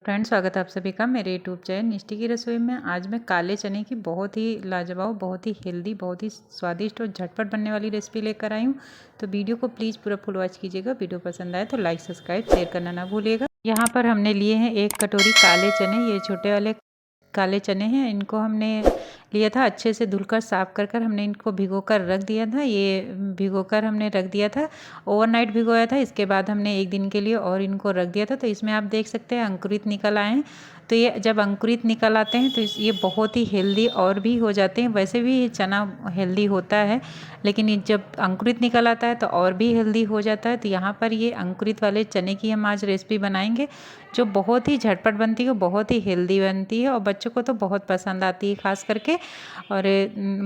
Friends, स्वागत है आप सभी का मेरे यूट्यूब चैनल निष्ठी की रसोई में। आज मैं काले चने की बहुत ही लाजवाब, बहुत ही हेल्दी, बहुत ही स्वादिष्ट और झटपट बनने वाली रेसिपी लेकर आई हूँ। तो वीडियो को प्लीज़ पूरा फुल वॉच कीजिएगा। वीडियो पसंद आए तो लाइक, सब्सक्राइब, शेयर करना ना भूलिएगा। यहाँ पर हमने लिए हैं 1 कटोरी काले चने। ये छोटे वाले काले चने हैं। इनको हमने लिया था, अच्छे से धुलकर साफ़ कर कर हमने इनको भिगोकर रख दिया था। ये भिगोकर हमने रख दिया था, ओवरनाइट भिगोया था। इसके बाद हमने 1 दिन के लिए और इनको रख दिया था। तो इसमें आप देख सकते हैं अंकुरित निकल आए हैं। तो ये जब अंकुरित निकल आते हैं तो ये बहुत ही हेल्दी और भी हो जाते हैं। वैसे भी चना हेल्दी होता है, लेकिन ये जब अंकुरित निकल आता है तो और भी हेल्दी हो जाता है। तो यहाँ पर ये अंकुरित वाले चने की हम आज रेसिपी बनाएंगे, जो बहुत ही झटपट बनती है, बहुत ही हेल्दी बनती है और बच्चों को तो बहुत पसंद आती है खास करके। और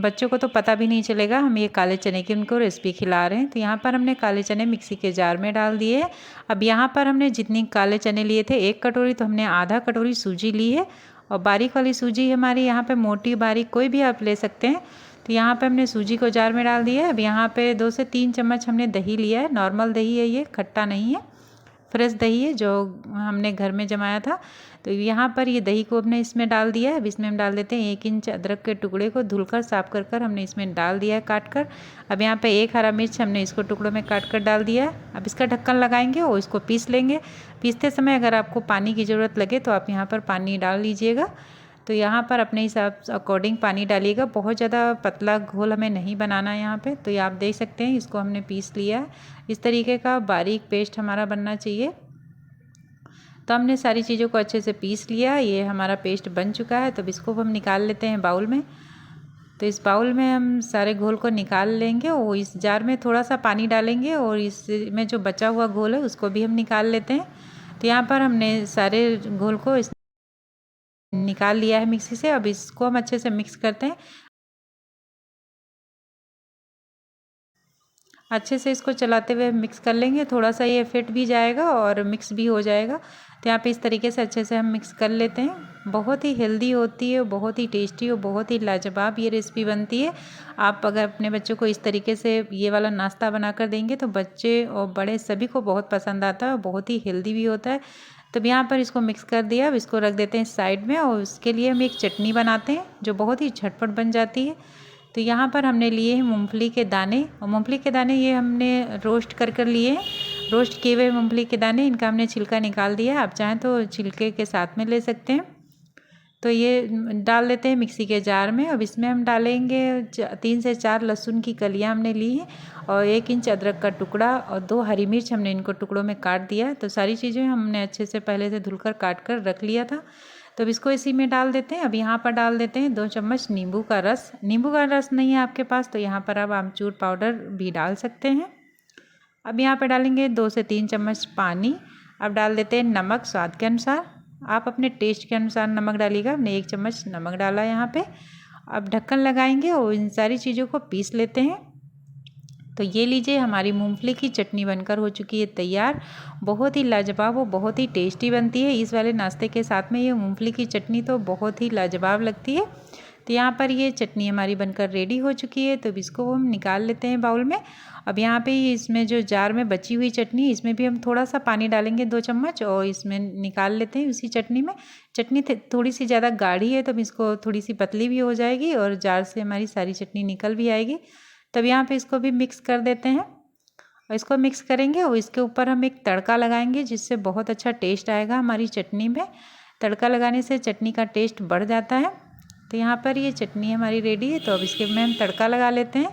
बच्चों को तो पता भी नहीं चलेगा हम ये काले चने की उनको रेसिपी खिला रहे हैं। तो यहाँ पर हमने काले चने मिक्सी के जार में डाल दिए हैं। अब यहाँ पर हमने जितनी काले चने लिए थे 1 कटोरी, तो हमने आधा कटोरी सूजी ली है। और बारीक वाली सूजी हमारी यहाँ पे, मोटी बारीक कोई भी आप ले सकते हैं। तो यहाँ पे हमने सूजी को जार में डाल दिया है। अब यहाँ पे 2 से 3 चम्मच हमने दही लिया है। नॉर्मल दही है, ये खट्टा नहीं है, फ्रेश दही है जो हमने घर में जमाया था। तो यहाँ पर ये दही को हमने इसमें डाल दिया है। अब इसमें हम डाल देते हैं 1 इंच अदरक के टुकड़े को धुलकर साफ कर कर हमने इसमें डाल दिया है काट कर। अब यहाँ पे 1 हरा मिर्च हमने इसको टुकड़ों में काट कर डाल दिया है। अब इसका ढक्कन लगाएंगे और इसको पीस लेंगे। पीसते समय अगर आपको पानी की ज़रूरत लगे तो आप यहाँ पर पानी डाल लीजिएगा। तो यहाँ पर अपने हिसाब से अकॉर्डिंग पानी डालिएगा। बहुत ज़्यादा पतला घोल हमें नहीं बनाना है यहाँ पे। तो ये आप देख सकते हैं, इसको हमने पीस लिया है। इस तरीके का बारीक पेस्ट हमारा बनना चाहिए। तो हमने सारी चीज़ों को अच्छे से पीस लिया। ये हमारा पेस्ट बन चुका है। तो अब इसको हम निकाल लेते हैं बाउल में। तो इस बाउल में हम सारे घोल को निकाल लेंगे और इस जार में थोड़ा सा पानी डालेंगे और इसमें जो बचा हुआ घोल है उसको भी हम निकाल लेते हैं। तो यहाँ पर हमने सारे घोल को निकाल लिया है मिक्सी से। अब इसको हम अच्छे से मिक्स करते हैं। अच्छे से इसको चलाते हुए मिक्स कर लेंगे। थोड़ा सा ये फिट भी जाएगा और मिक्स भी हो जाएगा। तो यहाँ पे इस तरीके से अच्छे से हम मिक्स कर लेते हैं। बहुत ही हेल्दी होती है, बहुत ही टेस्टी और बहुत ही लाजवाब ये रेसिपी बनती है। आप अगर अपने बच्चों को इस तरीके से ये वाला नाश्ता बना कर देंगे तो बच्चे और बड़े सभी को बहुत पसंद आता है और बहुत ही हेल्दी भी होता है। तो यहाँ पर इसको मिक्स कर दिया। अब इसको रख देते हैं साइड में और उसके लिए हम एक चटनी बनाते हैं जो बहुत ही झटपट बन जाती है। तो यहाँ पर हमने लिए हैं मूंगफली के दाने। और मूंगफली के दाने ये हमने रोस्ट कर लिए हैं। रोस्ट किए हुए मूंगफली के दाने, इनका हमने छिलका निकाल दिया। आप चाहें तो छिलके के साथ में ले सकते हैं। तो ये डाल देते हैं मिक्सी के जार में। अब इसमें हम डालेंगे 3 से 4 लहसुन की कलियाँ हमने ली हैं और 1 इंच अदरक का टुकड़ा और 2 हरी मिर्च हमने इनको टुकड़ों में काट दिया। तो सारी चीज़ें हमने अच्छे से पहले से धुलकर काट कर रख लिया था। तो अब इसको इसी में डाल देते हैं। अब यहाँ पर डाल देते हैं 2 चम्मच नींबू का रस। नींबू का रस नहीं है आपके पास तो यहाँ पर आप आमचूर पाउडर भी डाल सकते हैं। अब यहाँ पर डालेंगे 2 से 3 चम्मच पानी। अब डाल देते हैं नमक स्वाद के अनुसार। आप अपने टेस्ट के अनुसार नमक डालिएगा। हमने 1 चम्मच नमक डाला यहाँ पे। अब ढक्कन लगाएंगे और इन सारी चीज़ों को पीस लेते हैं। तो ये लीजिए, हमारी मूंगफली की चटनी बनकर हो चुकी है तैयार। बहुत ही लाजवाब और बहुत ही टेस्टी बनती है। इस वाले नाश्ते के साथ में ये मूंगफली की चटनी तो बहुत ही लाजवाब लगती है। तो यहाँ पर ये चटनी हमारी बनकर रेडी हो चुकी है। तो अब इसको हम निकाल लेते हैं बाउल में। अब यहाँ पे इसमें जो जार में बची हुई चटनी, इसमें भी हम थोड़ा सा पानी डालेंगे 2 चम्मच और इसमें निकाल लेते हैं उसी चटनी में। चटनी थोड़ी सी ज़्यादा गाढ़ी है तो अब इसको थोड़ी सी पतली भी हो जाएगी और जार से हमारी सारी चटनी निकल भी आएगी। तब यहाँ पे इसको भी मिक्स कर देते हैं और इसको मिक्स करेंगे और इसके ऊपर हम एक तड़का लगाएंगे जिससे बहुत अच्छा टेस्ट आएगा हमारी चटनी में। तड़का लगाने से चटनी का टेस्ट बढ़ जाता है। तो यहाँ पर ये चटनी हमारी रेडी है। तो अब इसके में हम तड़का लगा लेते हैं।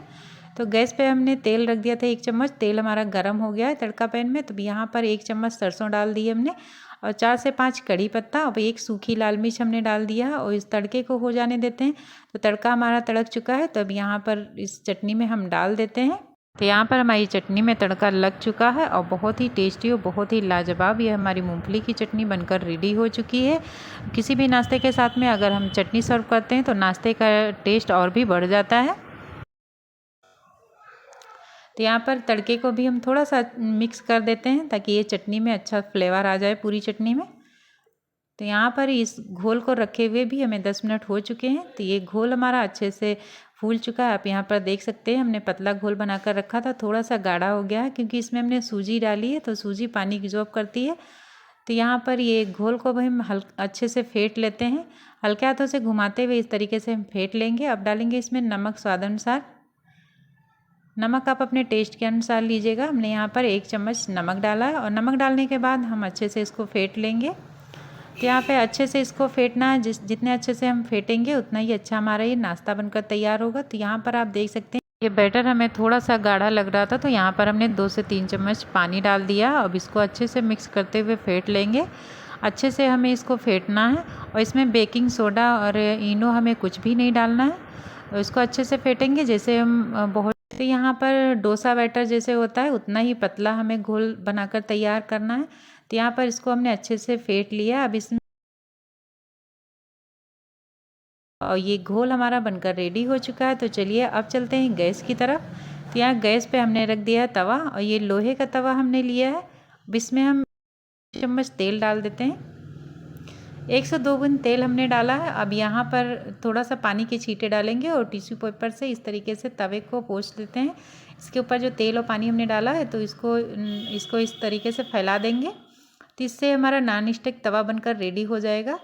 तो गैस पे हमने तेल रख दिया था 1 चम्मच। तेल हमारा गर्म हो गया है तड़का पैन में। तो यहाँ पर 1 चम्मच सरसों डाल दी हमने और 4 से 5 कड़ी पत्ता और 1 सूखी लाल मिर्च हमने डाल दिया और इस तड़के को हो जाने देते हैं। तो तड़का हमारा तड़क चुका है। तो अब यहाँ पर इस चटनी में हम डाल देते हैं। तो यहाँ पर हमारी चटनी में तड़का लग चुका है और बहुत ही टेस्टी और बहुत ही लाजवाब ये हमारी मूंगफली की चटनी बनकर रेडी हो चुकी है। किसी भी नाश्ते के साथ में अगर हम चटनी सर्व करते हैं तो नाश्ते का टेस्ट और भी बढ़ जाता है। तो यहाँ पर तड़के को भी हम थोड़ा सा मिक्स कर देते हैं ताकि ये चटनी में अच्छा फ्लेवर आ जाए पूरी चटनी में। तो यहाँ पर इस घोल को रखे हुए भी हमें 10 मिनट हो चुके हैं। तो ये घोल हमारा अच्छे से फूल चुका है। आप यहाँ पर देख सकते हैं हमने पतला घोल बनाकर रखा था, थोड़ा सा गाढ़ा हो गया है क्योंकि इसमें हमने सूजी डाली है। तो सूजी पानी की जॉब करती है। तो यहाँ पर ये घोल को भी हम अच्छे से फेंट लेते हैं। हल्के हाथों से घुमाते हुए इस तरीके से हम फेंट लेंगे। अब डालेंगे इसमें नमक स्वाद अनुसार। नमक आप अपने टेस्ट के अनुसार लीजिएगा। हमने यहाँ पर 1 चम्मच नमक डाला है और नमक डालने के बाद हम अच्छे से इसको फेंट लेंगे। तो यहाँ पे अच्छे से इसको फेंटना है, जितने अच्छे से हम फेंटेंगे उतना ही अच्छा हमारा ये नाश्ता बनकर तैयार होगा। तो यहाँ पर आप देख सकते हैं ये बैटर हमें थोड़ा सा गाढ़ा लग रहा था, तो यहाँ पर हमने 2 से 3 चम्मच पानी डाल दिया। अब इसको अच्छे से मिक्स करते हुए फेंट लेंगे। अच्छे से हमें इसको फेंटना है और इसमें बेकिंग सोडा और इनो हमें कुछ भी नहीं डालना है। और इसको अच्छे से फेंटेंगे जैसे हम बहुत। तो यहाँ पर डोसा बैटर जैसे होता है उतना ही पतला हमें घोल बनाकर तैयार करना है। तो यहाँ पर इसको हमने अच्छे से फेंट लिया। अब इसमें और ये घोल हमारा बनकर रेडी हो चुका है। तो चलिए अब चलते हैं गैस की तरफ। तो यहाँ गैस पे हमने रख दिया है तवा और ये लोहे का तवा हमने लिया है। अब इसमें हम 1 चम्मच तेल डाल देते हैं। 1 से 2 बूंद तेल हमने डाला है। अब यहाँ पर थोड़ा सा पानी के छींटे डालेंगे और टिश्यू पेपर से इस तरीके से तवे को पोंछ लेते हैं। इसके ऊपर जो तेल और पानी हमने डाला है तो इसको इस तरीके से फैला देंगे। तो इससे हमारा नॉन स्टिक तवा बनकर रेडी हो जाएगा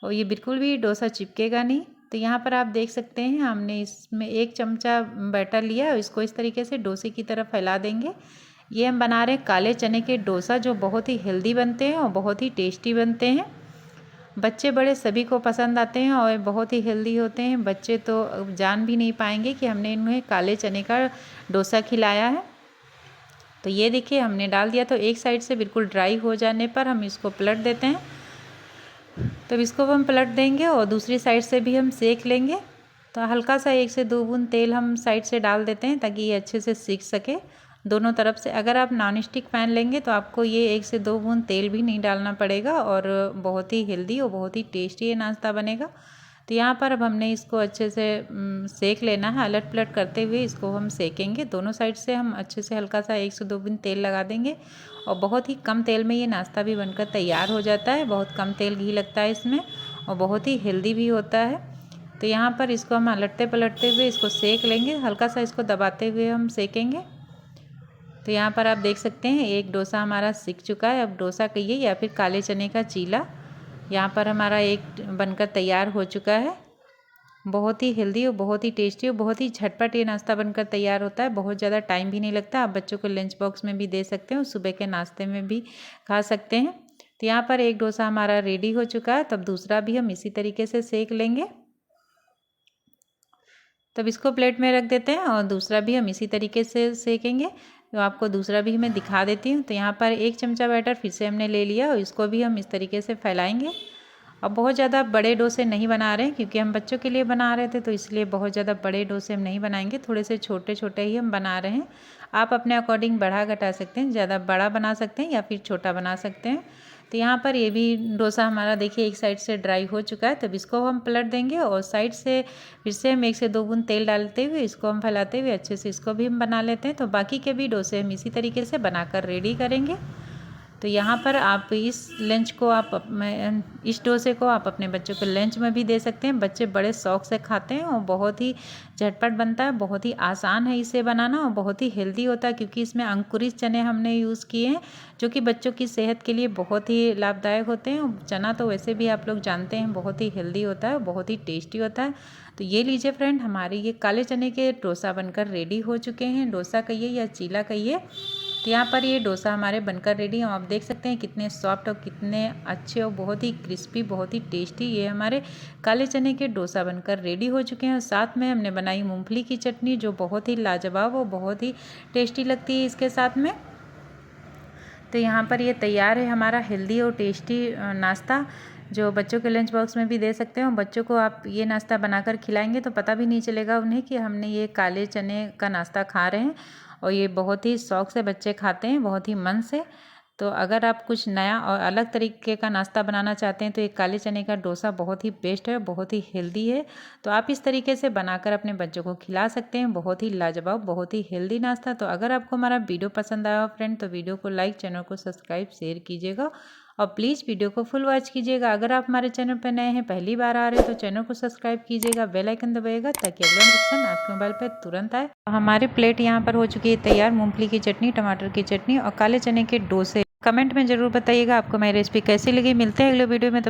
और ये बिल्कुल भी डोसा चिपकेगा नहीं। तो यहाँ पर आप देख सकते हैं हमने इसमें 1 चमचा बैटर लिया और इसको इस तरीके से डोसे की तरफ फैला देंगे। ये हम बना रहे हैं काले चने के डोसा, जो बहुत ही हेल्दी बनते हैं और बहुत ही टेस्टी बनते हैं। बच्चे बड़े सभी को पसंद आते हैं और बहुत ही हेल्दी होते हैं। बच्चे तो जान भी नहीं पाएंगे कि हमने इन्हें काले चने का डोसा खिलाया है। तो ये देखिए हमने डाल दिया। तो एक साइड से बिल्कुल ड्राई हो जाने पर हम इसको पलट देते हैं। तब इसको हम पलट देंगे और दूसरी साइड से भी हम सेक लेंगे। तो हल्का सा 1 से 2 बूंद तेल हम साइड से डाल देते हैं ताकि ये अच्छे से सीख सके दोनों तरफ से। अगर आप नॉन स्टिक पैन लेंगे तो आपको ये 1 से 2 बूंद तेल भी नहीं डालना पड़ेगा और बहुत ही हेल्दी और बहुत ही टेस्टी ये नाश्ता बनेगा। तो यहाँ पर अब हमने इसको अच्छे से सेक लेना है। अलट पलट करते हुए इसको हम सेकेंगे। दोनों साइड से हम अच्छे से हल्का सा 1 से 2 बूंद तेल लगा देंगे और बहुत ही कम तेल में ये नाश्ता भी बनकर तैयार हो जाता है। बहुत कम तेल घी लगता है इसमें और बहुत ही हेल्दी भी होता है। तो यहाँ पर इसको हम अलटते पलटते हुए इसको सेक लेंगे। हल्का सा इसको दबाते हुए हम सेकेंगे। तो यहाँ पर आप देख सकते हैं एक डोसा हमारा सिक चुका है। अब डोसा कहिए या फिर काले चने का चीला, यहाँ पर हमारा एक बनकर तैयार हो चुका है। बहुत ही हेल्दी और बहुत ही टेस्टी और बहुत ही झटपट ये नाश्ता बनकर तैयार होता है। बहुत ज़्यादा टाइम भी नहीं लगता। आप बच्चों को लंच बॉक्स में भी दे सकते हैं और सुबह के नाश्ते में भी खा सकते हैं। तो यहाँ पर एक डोसा हमारा रेडी हो चुका है। तब दूसरा भी हम इसी तरीके से सेक लेंगे। तब इसको प्लेट में रख देते हैं और दूसरा भी हम इसी तरीके से सेकेंगे। तो आपको दूसरा भी मैं दिखा देती हूँ। तो यहाँ पर 1 चमचा बैटर फिर से हमने ले लिया और इसको भी हम इस तरीके से फैलाएंगे। अब बहुत ज़्यादा बड़े डोसे नहीं बना रहे हैं क्योंकि हम बच्चों के लिए बना रहे थे, तो इसलिए बहुत ज़्यादा बड़े डोसे हम नहीं बनाएंगे। थोड़े से छोटे छोटे ही हम बना रहे हैं। आप अपने अकॉर्डिंग बढ़ा घटा सकते हैं, ज़्यादा बड़ा बना सकते हैं या फिर छोटा बना सकते हैं। तो यहाँ पर ये भी डोसा हमारा देखिए एक साइड से ड्राई हो चुका है। तब इसको हम पलट देंगे और साइड से फिर से हम 1 से 2 बूंद तेल डालते हुए इसको हम फैलाते हुए अच्छे से इसको भी हम बना लेते हैं। तो बाकी के भी डोसे हम इसी तरीके से बनाकर रेडी करेंगे। तो यहाँ पर आप इस डोसे को आप अपने बच्चों को लंच में भी दे सकते हैं। बच्चे बड़े शौक से खाते हैं और बहुत ही झटपट बनता है, बहुत ही आसान है इसे बनाना और बहुत ही हेल्दी होता है क्योंकि इसमें अंकुरित चने हमने यूज़ किए हैं जो कि बच्चों की सेहत के लिए बहुत ही लाभदायक होते हैं। चना तो वैसे भी आप लोग जानते हैं बहुत ही हेल्दी होता है, बहुत ही टेस्टी होता है। तो ये लीजिए फ्रेंड, हमारे ये काले चने के डोसा बनकर रेडी हो चुके हैं। डोसा कहिए या चीला कहिए। तो यहाँ पर ये डोसा हमारे बनकर रेडी हैं। आप देख सकते हैं कितने सॉफ्ट और कितने अच्छे और बहुत ही क्रिस्पी, बहुत ही टेस्टी ये हमारे काले चने के डोसा बनकर रेडी हो चुके हैं। और साथ में हमने बनाई मूंगफली की चटनी जो बहुत ही लाजवाब और बहुत ही टेस्टी लगती है इसके साथ में। तो यहाँ पर ये तैयार है हमारा हेल्दी और टेस्टी नाश्ता जो बच्चों के लंच बॉक्स में भी दे सकते हो। बच्चों को आप ये नाश्ता बनाकर खिलाएंगे तो पता भी नहीं चलेगा उन्हें कि हमने ये काले चने का नाश्ता खा रहे हैं। और ये बहुत ही शौक से बच्चे खाते हैं, बहुत ही मन से। तो अगर आप कुछ नया और अलग तरीके का नाश्ता बनाना चाहते हैं तो ये काले चने का डोसा बहुत ही बेस्ट है, बहुत ही हेल्दी है। तो आप इस तरीके से बनाकर अपने बच्चों को खिला सकते हैं। बहुत ही लाजवाब, बहुत ही हेल्दी नाश्ता। तो अगर आपको हमारा वीडियो पसंद आया हो फ्रेंड तो वीडियो को लाइक, चैनल को सब्सक्राइब, शेयर कीजिएगा और प्लीज़ वीडियो को फुल वॉच कीजिएगा। अगर आप हमारे चैनल पर नए हैं, पहली बार आ रहे हैं तो चैनल को सब्सक्राइब कीजिएगा, बेल आइकन दबाइएगा ताकि अगला नोटिफिकेशन आपके मोबाइल पर तुरंत आए। हमारे प्लेट यहाँ पर हो चुकी है तैयार। मूंगफली की चटनी, टमाटर की चटनी और काले चने के डोसे कमेंट में ज़रूर बताइएगा आपको मेरी रेसिपी कैसी लगी। मिलते हैं अगले वीडियो में।